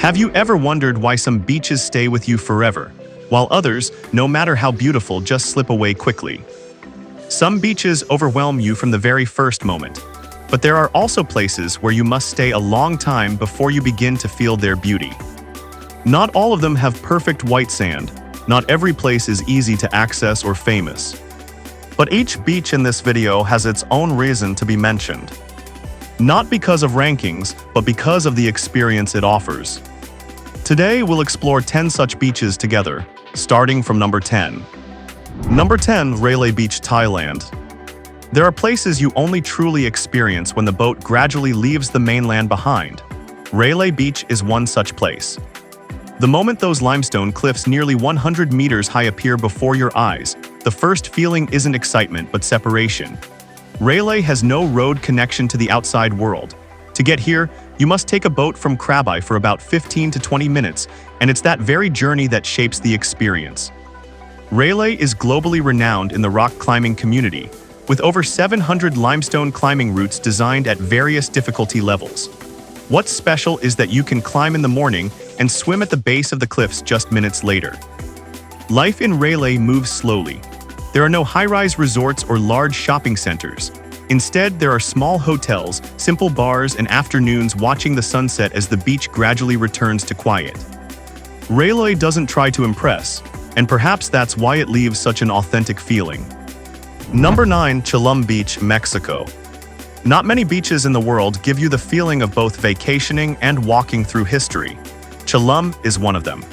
Have you ever wondered why some beaches stay with you forever, while others, no matter how beautiful, just slip away quickly? Some beaches overwhelm you from the very first moment, but there are also places where you must stay a long time before you begin to feel their beauty. Not all of them have perfect white sand. Not every place is easy to access or famous. But each beach in this video has its own reason to be mentioned. Not because of rankings, but because of the experience it offers. Today, we'll explore 10 such beaches together, starting from number 10. Number 10, Railay Beach, Thailand. There are places you only truly experience when the boat gradually leaves the mainland behind. Railay Beach is one such place. The moment those limestone cliffs nearly 100 meters high appear before your eyes, the first feeling isn't excitement but separation. Railay has no road connection to the outside world. To get here, you must take a boat from Krabi for about 15 to 20 minutes, and it's that very journey that shapes the experience. Railay is globally renowned in the rock climbing community, with over 700 limestone climbing routes designed at various difficulty levels. What's special is that you can climb in the morning and swim at the base of the cliffs just minutes later. Life in Railay moves slowly. There are no high-rise resorts or large shopping centers. Instead, there are small hotels, simple bars, and afternoons watching the sunset as the beach gradually returns to quiet. Railay doesn't try to impress, and perhaps that's why it leaves such an authentic feeling. Number 9, Cheelinh Beach, Mexico. Not many beaches in the world give you the feeling of both vacationing and walking through history. Cheelinh is one of them.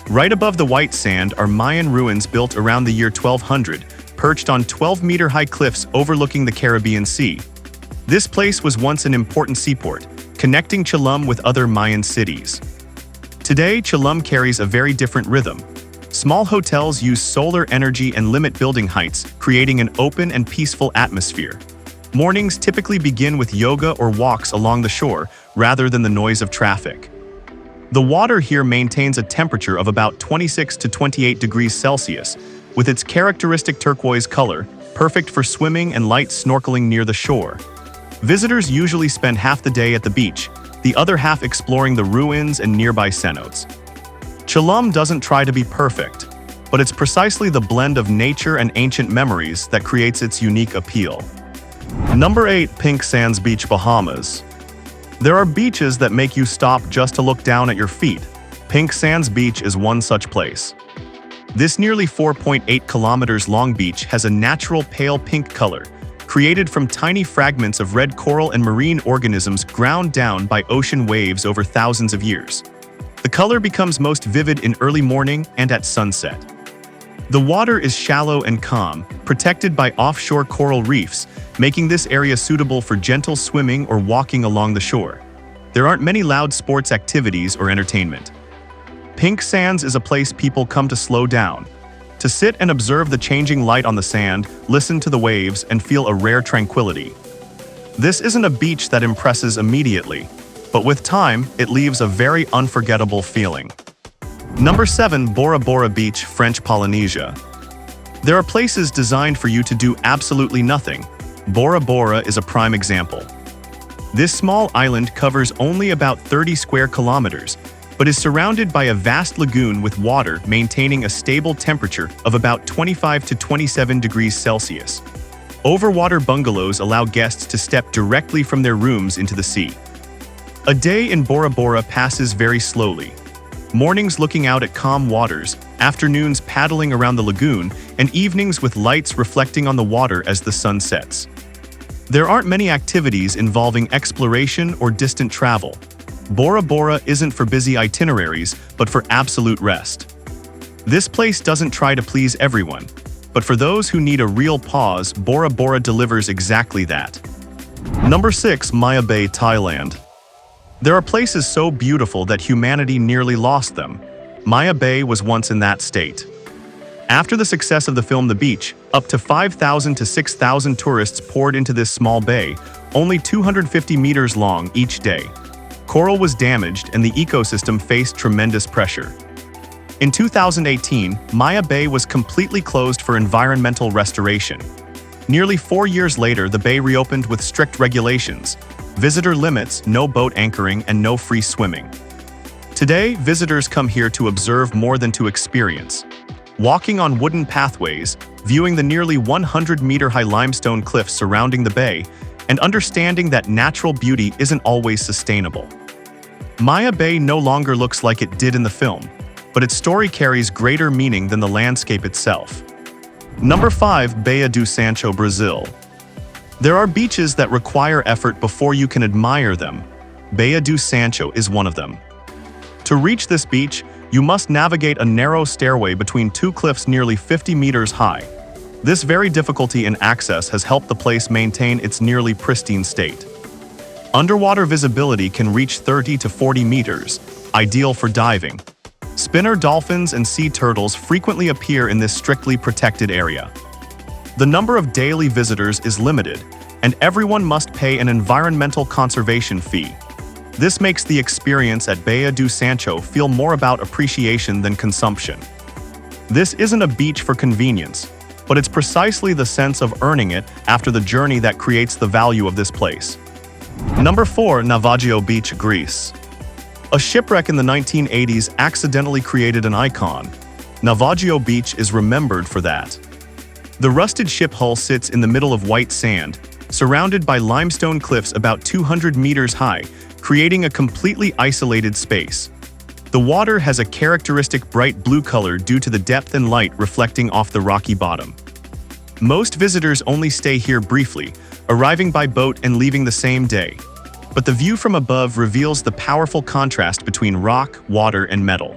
Right above the white sand are Mayan ruins built around the year 1200, perched on 12-meter-high cliffs overlooking the Caribbean Sea. This place was once an important seaport, connecting Cheelinh with other Mayan cities. Today, Cheelinh carries a very different rhythm. Small hotels use solar energy and limit building heights, creating an open and peaceful atmosphere. Mornings typically begin with yoga or walks along the shore, rather than the noise of traffic. The water here maintains a temperature of about 26 to 28 degrees Celsius, with its characteristic turquoise color, perfect for swimming and light snorkeling near the shore. Visitors usually spend half the day at the beach, the other half exploring the ruins and nearby cenotes. Cheelinh doesn't try to be perfect, but it's precisely the blend of nature and ancient memories that creates its unique appeal. Number 8, Pink Sands Beach, Bahamas. There are beaches that make you stop just to look down at your feet. Pink Sands Beach is one such place. This nearly 4.8 kilometers long beach has a natural pale pink color, created from tiny fragments of red coral and marine organisms ground down by ocean waves over thousands of years. The color becomes most vivid in early morning and at sunset. The water is shallow and calm, protected by offshore coral reefs, making this area suitable for gentle swimming or walking along the shore. There aren't many loud sports activities or entertainment. Pink Sands is a place people come to slow down, to sit and observe the changing light on the sand, listen to the waves, and feel a rare tranquility. This isn't a beach that impresses immediately, but with time, it leaves a very unforgettable feeling. Number 7, Bora Beach, French Polynesia. There are places designed for you to do absolutely nothing. Bora is a prime example. This small island covers only about 30 square kilometers, but is surrounded by a vast lagoon with water maintaining a stable temperature of about 25 to 27 degrees Celsius. Overwater bungalows allow guests to step directly from their rooms into the sea. A day in Bora passes very slowly. Mornings looking out at calm waters, afternoons paddling around the lagoon, and evenings with lights reflecting on the water as the sun sets. There aren't many activities involving exploration or distant travel. Bora isn't for busy itineraries, but for absolute rest. This place doesn't try to please everyone, but for those who need a real pause, Bora delivers exactly that. Number 6, Baía, Thailand. There are places so beautiful that humanity nearly lost them. Baía was once in that state. After the success of the film The Beach, up to 5,000 to 6,000 tourists poured into this small bay, only 250 meters long each day. Coral was damaged and the ecosystem faced tremendous pressure. In 2018, Baía was completely closed for environmental restoration. Nearly 4 years later, the bay reopened with strict regulations, visitor limits, no boat anchoring, and no free swimming. Today, visitors come here to observe more than to experience. Walking on wooden pathways, viewing the nearly 100-meter-high limestone cliffs surrounding the bay, and understanding that natural beauty isn't always sustainable. Maya Bay no longer looks like it did in the film, but its story carries greater meaning than the landscape itself. Number 5. Baía do Sancho, Brazil. There are beaches that require effort before you can admire them. Baía do Sancho is one of them. To reach this beach, you must navigate a narrow stairway between two cliffs nearly 50 meters high. This very difficulty in access has helped the place maintain its nearly pristine state. Underwater visibility can reach 30 to 40 meters, ideal for diving. Spinner dolphins and sea turtles frequently appear in this strictly protected area. The number of daily visitors is limited, and everyone must pay an environmental conservation fee. This makes the experience at Baía do Sancho feel more about appreciation than consumption. This isn't a beach for convenience, but it's precisely the sense of earning it after the journey that creates the value of this place. Number 4. Navagio Beach, Greece. A shipwreck in the 1980s accidentally created an icon. Navagio Beach is remembered for that. The rusted ship hull sits in the middle of white sand, surrounded by limestone cliffs about 200 meters high, creating a completely isolated space. The water has a characteristic bright blue color due to the depth and light reflecting off the rocky bottom. Most visitors only stay here briefly, arriving by boat and leaving the same day. But the view from above reveals the powerful contrast between rock, water, and metal.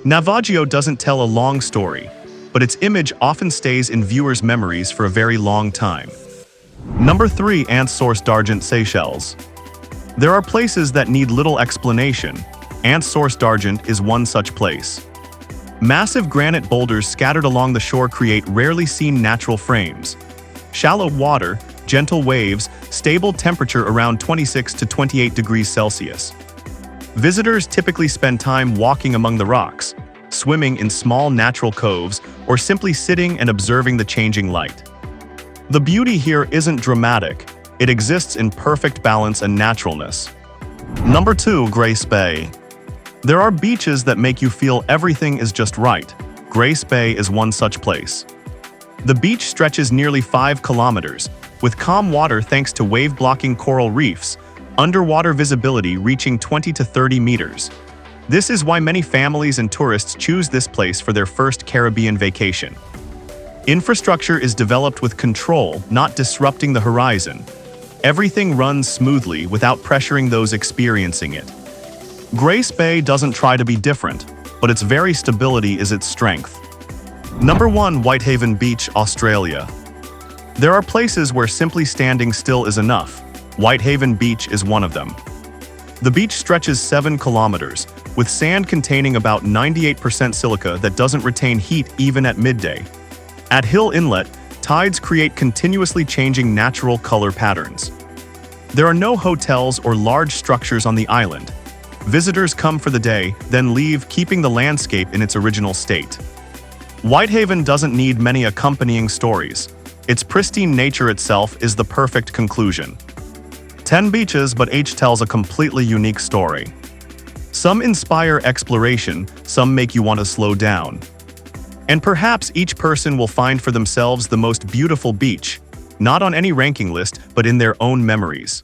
Navagio doesn't tell a long story, but its image often stays in viewers' memories for a very long time. Number 3. Anse Source d'Argent, Seychelles. There are places that need little explanation. Anse Source d'Argent is one such place. Massive granite boulders scattered along the shore create rarely seen natural frames. Shallow water, gentle waves, stable temperature around 26 to 28 degrees Celsius. Visitors typically spend time walking among the rocks, swimming in small natural coves, or simply sitting and observing the changing light. The beauty here isn't dramatic. It exists in perfect balance and naturalness. Number 2. Grace Bay. There are beaches that make you feel everything is just right. Grace Bay is one such place. The beach stretches nearly 5 kilometers, with calm water thanks to wave-blocking coral reefs, underwater visibility reaching 20 to 30 meters. This is why many families and tourists choose this place for their first Caribbean vacation. Infrastructure is developed with control, not disrupting the horizon. Everything runs smoothly without pressuring those experiencing it. Grace Bay doesn't try to be different, but its very stability is its strength. Number 1. Whitehaven Beach, Australia. There are places where simply standing still is enough. Whitehaven Beach is one of them. The beach stretches 7 kilometers, with sand containing about 98% silica that doesn't retain heat even at midday. At Hill Inlet, tides create continuously changing natural color patterns. There are no hotels or large structures on the island. Visitors come for the day, then leave, keeping the landscape in its original state. Whitehaven doesn't need many accompanying stories. Its pristine nature itself is the perfect conclusion. 10 beaches, but each tells a completely unique story. Some inspire exploration, some make you want to slow down. And perhaps each person will find for themselves the most beautiful beach, not on any ranking list, but in their own memories.